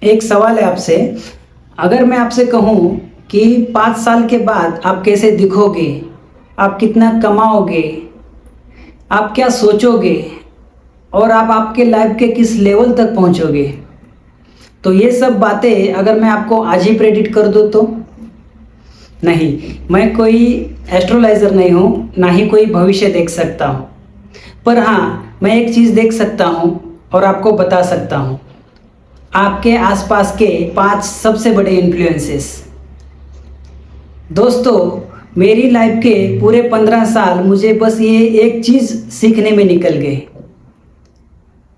एक सवाल है आपसे। अगर मैं आपसे कहूँ कि 5 साल के बाद आप कैसे दिखोगे, आप कितना कमाओगे, आप क्या सोचोगे और आप आपके लाइफ के किस लेवल तक पहुँचोगे, तो ये सब बातें अगर मैं आपको आज ही प्रेडिक्ट कर दूँ तो? नहीं, मैं कोई एस्ट्रोलाइज़र नहीं हूँ, ना ही कोई भविष्य देख सकता हूँ। पर हाँ, मैं एक चीज़ देख सकता हूँ और आपको बता सकता हूँ। आपके आसपास के 5 सबसे बड़े इन्फ्लुएंसेस। दोस्तों, मेरी लाइफ के पूरे 15 साल मुझे बस ये एक चीज़ सीखने में निकल गए।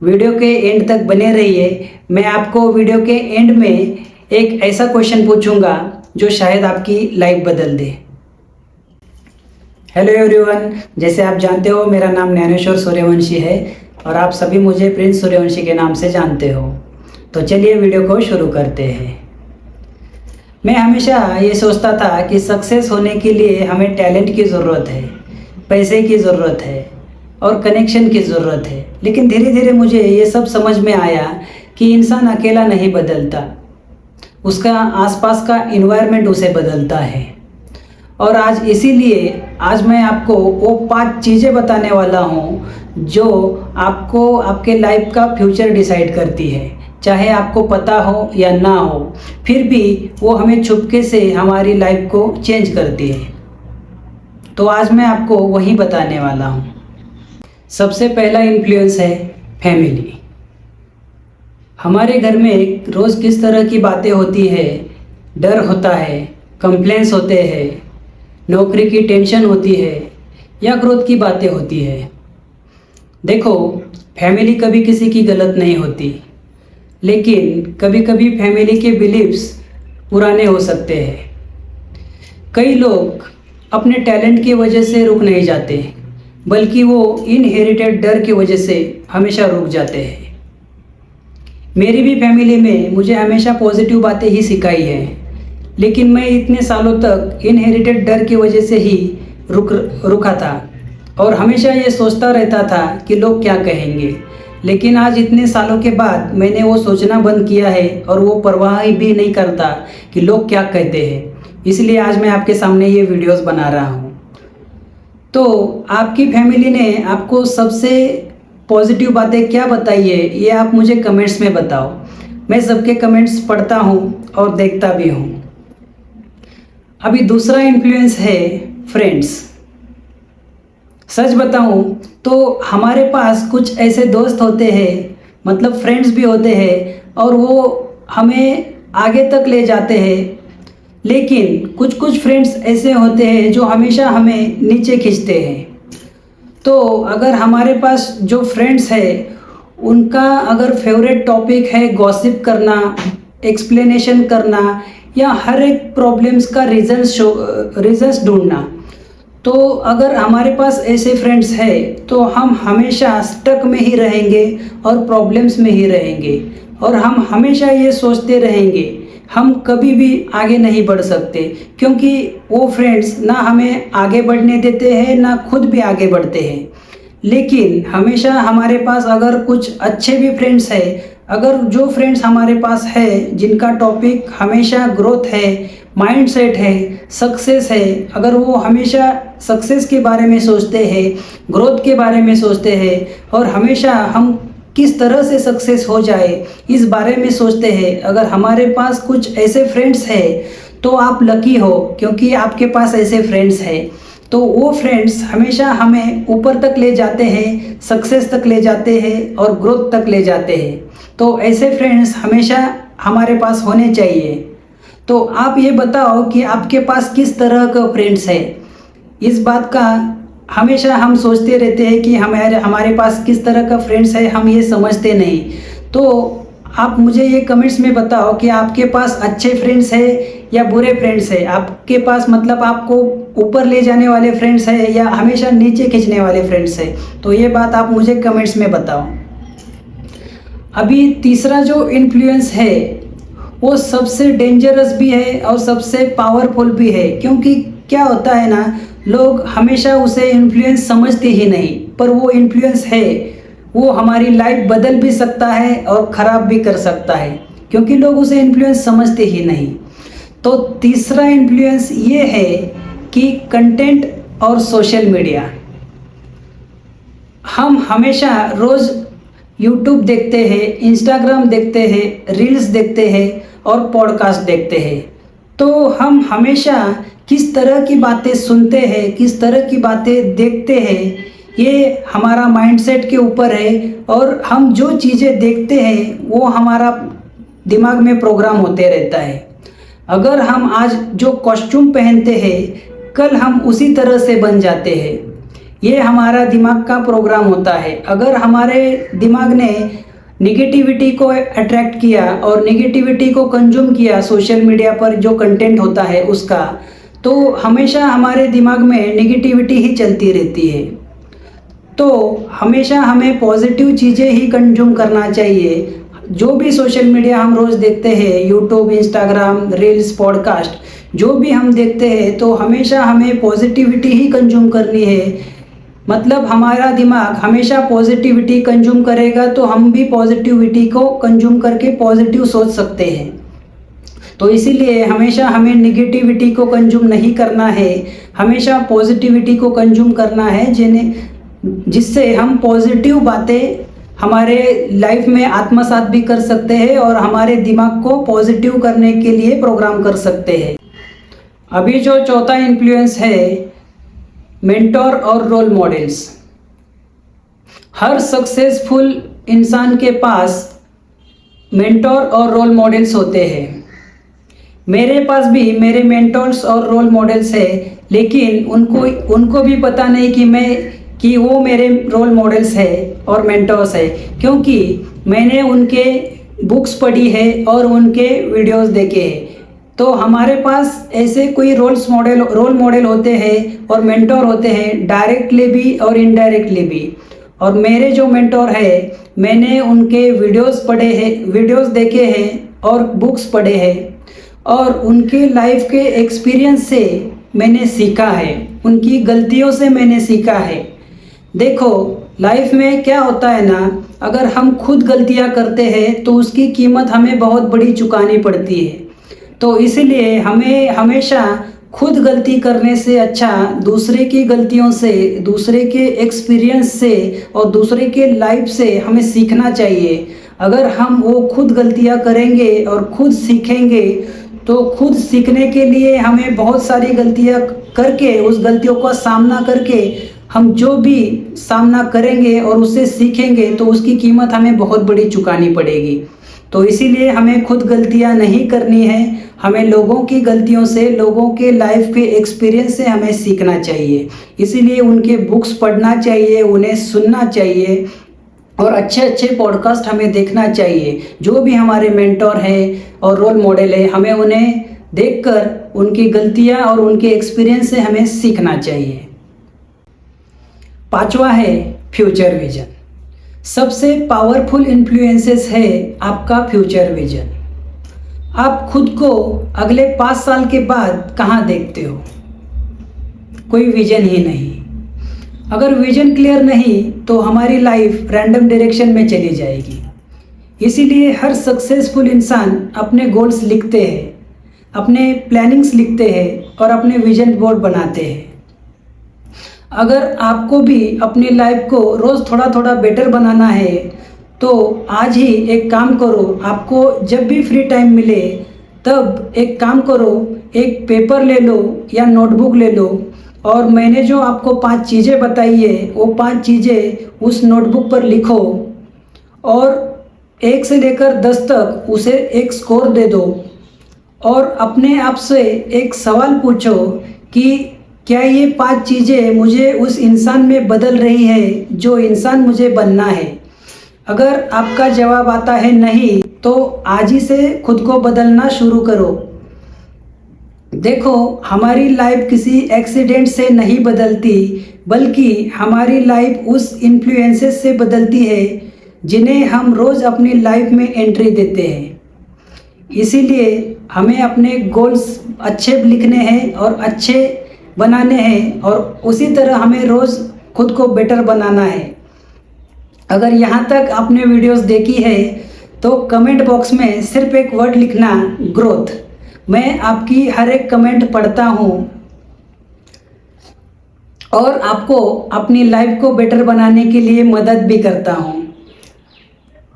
वीडियो के एंड तक बने रहिए। मैं आपको वीडियो के एंड में एक ऐसा क्वेश्चन पूछूंगा जो शायद आपकी लाइफ बदल दे। हेलो एवरीवन, जैसे आप जानते हो मेरा नाम ज्ञानेश्वर सूर्यवंशी है और आप सभी मुझे प्रिंस सूर्यवंशी के नाम से जानते हो। तो चलिए वीडियो को शुरू करते हैं। मैं हमेशा ये सोचता था कि सक्सेस होने के लिए हमें टैलेंट की ज़रूरत है, पैसे की ज़रूरत है और कनेक्शन की ज़रूरत है। लेकिन धीरे धीरे मुझे ये सब समझ में आया कि इंसान अकेला नहीं बदलता, उसका आसपास का इन्वायरमेंट उसे बदलता है। और आज इसीलिए आज मैं आपको वो 5 चीज़ें बताने वाला हूँ जो आपको आपके लाइफ का फ्यूचर डिसाइड करती है। चाहे आपको पता हो या ना हो, फिर भी वो हमें चुपके से हमारी लाइफ को चेंज करती है। तो आज मैं आपको वही बताने वाला हूँ। सबसे पहला इन्फ्लुएंस है फैमिली। हमारे घर में रोज़ किस तरह की बातें होती है, डर होता है, कंप्लेंट्स होते हैं, नौकरी की टेंशन होती है या ग्रोथ की बातें होती है। देखो, फैमिली कभी किसी की गलत नहीं होती, लेकिन कभी कभी फैमिली के बिलीव्स पुराने हो सकते हैं। कई लोग अपने टैलेंट की वजह से रुक नहीं जाते, बल्कि वो इनहेरिटेड डर की वजह से हमेशा रुक जाते हैं। मेरी भी फैमिली में मुझे हमेशा पॉजिटिव बातें ही सिखाई हैं, लेकिन मैं इतने सालों तक इनहेरिटेड डर की वजह से ही रुका था और हमेशा ये सोचता रहता था कि लोग क्या कहेंगे। लेकिन आज इतने सालों के बाद मैंने वो सोचना बंद किया है और वो परवाह भी नहीं करता कि लोग क्या कहते हैं। इसलिए आज मैं आपके सामने ये वीडियोस बना रहा हूँ। तो आपकी फैमिली ने आपको सबसे पॉजिटिव बातें क्या बताई है, ये आप मुझे कमेंट्स में बताओ। मैं सबके कमेंट्स पढ़ता हूँ और देखता भी हूँ। अभी दूसरा इन्फ्लुएंस है फ्रेंड्स। सच बताऊं तो हमारे पास कुछ ऐसे दोस्त होते हैं, मतलब फ्रेंड्स भी होते हैं, और वो हमें आगे तक ले जाते हैं। लेकिन कुछ कुछ फ्रेंड्स ऐसे होते हैं जो हमेशा हमें नीचे खींचते हैं। तो अगर हमारे पास जो फ्रेंड्स है उनका अगर फेवरेट टॉपिक है गॉसिप करना, एक्सप्लेनेशन करना या हर एक प्रॉब्लम्स का रीजंस ढूंढना, तो अगर हमारे पास ऐसे फ्रेंड्स है तो हम हमेशा स्टक में ही रहेंगे और प्रॉब्लम्स में ही रहेंगे और हम हमेशा ये सोचते रहेंगे हम कभी भी आगे नहीं बढ़ सकते, क्योंकि वो फ्रेंड्स ना हमें आगे बढ़ने देते हैं ना खुद भी आगे बढ़ते हैं। लेकिन हमेशा हमारे पास अगर कुछ अच्छे भी फ्रेंड्स है, अगर जो फ्रेंड्स हमारे पास है जिनका टॉपिक हमेशा ग्रोथ है, माइंडसेट है, सक्सेस है, अगर वो हमेशा सक्सेस के बारे में सोचते हैं, ग्रोथ के बारे में सोचते हैं और हमेशा हम किस तरह से सक्सेस हो जाए इस बारे में सोचते हैं, अगर हमारे पास कुछ ऐसे फ्रेंड्स है तो आप लकी हो, क्योंकि आपके पास ऐसे फ्रेंड्स है। तो वो फ्रेंड्स हमेशा हमें ऊपर तक ले जाते हैं, सक्सेस तक ले जाते हैं और ग्रोथ तक ले जाते हैं। तो ऐसे फ्रेंड्स हमेशा हमारे पास होने चाहिए। तो आप ये बताओ कि आपके पास किस तरह का फ्रेंड्स है। इस बात का हमेशा हम सोचते रहते हैं कि हमारे पास किस तरह का फ्रेंड्स है, हम ये समझते नहीं। तो आप मुझे ये कमेंट्स में बताओ कि आपके पास अच्छे फ्रेंड्स है या बुरे फ्रेंड्स है। आपके पास मतलब आपको ऊपर ले जाने वाले फ्रेंड्स है या हमेशा नीचे खींचने वाले फ्रेंड्स है। तो ये बात आप मुझे कमेंट्स में बताओ। अभी तीसरा जो इन्फ्लुएंस है वो सबसे डेंजरस भी है और सबसे पावरफुल भी है, क्योंकि क्या होता है ना, लोग हमेशा उसे इन्फ्लुएंस समझते ही नहीं, पर वो इन्फ्लुएंस है, वो हमारी लाइफ बदल भी सकता है और ख़राब भी कर सकता है। क्योंकि लोग उसे इन्फ्लुएंस समझते ही नहीं। तो तीसरा इन्फ्लुएंस ये है कि कंटेंट और सोशल मीडिया। हम हमेशा रोज़ यूट्यूब देखते हैं, इंस्टाग्राम देखते हैं, रील्स देखते हैं और पॉडकास्ट देखते हैं। तो हम हमेशा किस तरह की बातें सुनते हैं, किस तरह की बातें देखते हैं, ये हमारा माइंडसेट के ऊपर है। और हम जो चीज़ें देखते हैं वो हमारा दिमाग में प्रोग्राम होते रहता है। अगर हम आज जो कॉस्ट्यूम पहनते हैं, कल हम उसी तरह से बन जाते हैं। ये हमारा दिमाग का प्रोग्राम होता है। अगर हमारे दिमाग ने निगेटिविटी को अट्रैक्ट किया और निगेटिविटी को कंज्यूम किया सोशल मीडिया पर जो कंटेंट होता है उसका, तो हमेशा हमारे दिमाग में निगेटिविटी ही चलती रहती है। तो हमेशा हमें पॉजिटिव चीज़ें ही कंज्यूम करना चाहिए। जो भी सोशल मीडिया हम रोज़ देखते हैं, यूट्यूब, इंस्टाग्राम, रील्स, पॉडकास्ट, जो भी हम देखते हैं, तो हमेशा हमें पॉजिटिविटी ही कंज्यूम करनी है। मतलब हमारा दिमाग हमेशा पॉजिटिविटी कंज्यूम करेगा तो हम भी पॉजिटिविटी को कंज्यूम करके पॉजिटिव सोच सकते हैं। तो इसीलिए हमेशा हमें निगेटिविटी को कंज्यूम नहीं करना है, हमेशा पॉजिटिविटी को कंज्यूम करना है, जिससे हम पॉजिटिव बातें हमारे लाइफ में आत्मसात भी कर सकते हैं और हमारे दिमाग को पॉजिटिव करने के लिए प्रोग्राम कर सकते हैं। अभी जो चौथा इन्फ्लुएंस है, मेंटोर और रोल मॉडल्स। हर सक्सेसफुल इंसान के पास मेंटोर और रोल मॉडल्स होते हैं। मेरे पास भी मेरे मेंटोर्स और रोल मॉडल्स है, लेकिन उनको भी पता नहीं कि वो मेरे रोल मॉडल्स है और मेंटोर्स है, क्योंकि मैंने उनके बुक्स पढ़ी है और उनके वीडियोस देखे हैं। तो हमारे पास ऐसे कोई रोल मॉडल होते हैं और मेंटोर होते हैं, डायरेक्टली भी और इनडायरेक्टली भी। और मेरे जो मेंटोर है, मैंने उनके वीडियोस देखे हैं और बुक्स पढ़े हैं और उनके लाइफ के एक्सपीरियंस से मैंने सीखा है, उनकी गलतियों से मैंने सीखा है। देखो, लाइफ में क्या होता है ना, अगर हम खुद गलतियां करते हैं तो उसकी कीमत हमें बहुत बड़ी चुकानी पड़ती है। तो इसलिए हमें हमेशा खुद गलती करने से अच्छा दूसरे की गलतियों से, दूसरे के एक्सपीरियंस से और दूसरे के लाइफ से हमें सीखना चाहिए। अगर हम वो खुद गलतियां करेंगे और खुद सीखेंगे, तो खुद सीखने के लिए हमें बहुत सारी गलतियां करके, उस गलतियों का सामना करके हम जो भी सामना करेंगे और उससे सीखेंगे, तो उसकी कीमत हमें बहुत बड़ी चुकानी पड़ेगी। तो इसीलिए हमें खुद गलतियां नहीं करनी है, हमें लोगों की गलतियों से, लोगों के लाइफ के एक्सपीरियंस से हमें सीखना चाहिए। इसीलिए उनके बुक्स पढ़ना चाहिए, उन्हें सुनना चाहिए और अच्छे अच्छे पॉडकास्ट हमें देखना चाहिए। जो भी हमारे मेंटोर हैं और रोल मॉडल है, हमें उन्हें देखकर उनकी गलतियां और उनके एक्सपीरियंस से हमें सीखना चाहिए। पांचवा है फ्यूचर विजन। सबसे पावरफुल इन्फ्लुएंसेस है आपका फ्यूचर विजन। आप खुद को अगले 5 साल के बाद कहाँ देखते हो? कोई विजन ही नहीं। अगर विजन क्लियर नहीं तो हमारी लाइफ रैंडम डायरेक्शन में चली जाएगी। इसीलिए हर सक्सेसफुल इंसान अपने गोल्स लिखते हैं, अपने प्लानिंग्स लिखते हैं और अपने विजन बोर्ड बनाते हैं। अगर आपको भी अपनी लाइफ को रोज़ थोड़ा थोड़ा बेटर बनाना है, तो आज ही एक काम करो। आपको जब भी फ्री टाइम मिले तब एक काम करो, एक पेपर ले लो या नोटबुक ले लो और मैंने जो आपको 5 चीज़ें बताई है, वो 5 चीज़ें उस नोटबुक पर लिखो और 1 से लेकर 10 तक उसे एक स्कोर दे दो और अपने आप से एक सवाल पूछो कि क्या ये 5 चीज़ें मुझे उस इंसान में बदल रही है जो इंसान मुझे बनना है। अगर आपका जवाब आता है नहीं, तो आज ही से खुद को बदलना शुरू करो। देखो, हमारी लाइफ किसी एक्सीडेंट से नहीं बदलती, बल्कि हमारी लाइफ उस इन्फ्लुएंसेस से बदलती है जिन्हें हम रोज़ अपनी लाइफ में एंट्री देते हैं। इसीलिए हमें अपने गोल्स अच्छे लिखने हैं और अच्छे बनाने हैं और उसी तरह हमें रोज़ खुद को बेटर बनाना है। अगर यहाँ तक आपने वीडियोस देखी है तो कमेंट बॉक्स में सिर्फ एक वर्ड लिखना, ग्रोथ। मैं आपकी हर एक कमेंट पढ़ता हूँ और आपको अपनी लाइफ को बेटर बनाने के लिए मदद भी करता हूँ।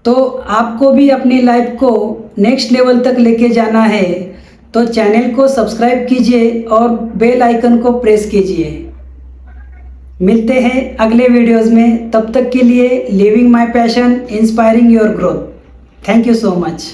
तो आपको भी अपनी लाइफ को नेक्स्ट लेवल तक लेके जाना है तो चैनल को सब्सक्राइब कीजिए और बेल आइकन को प्रेस कीजिए। मिलते हैं अगले वीडियोस में, तब तक के लिए living my passion, inspiring your growth. Thank you so much.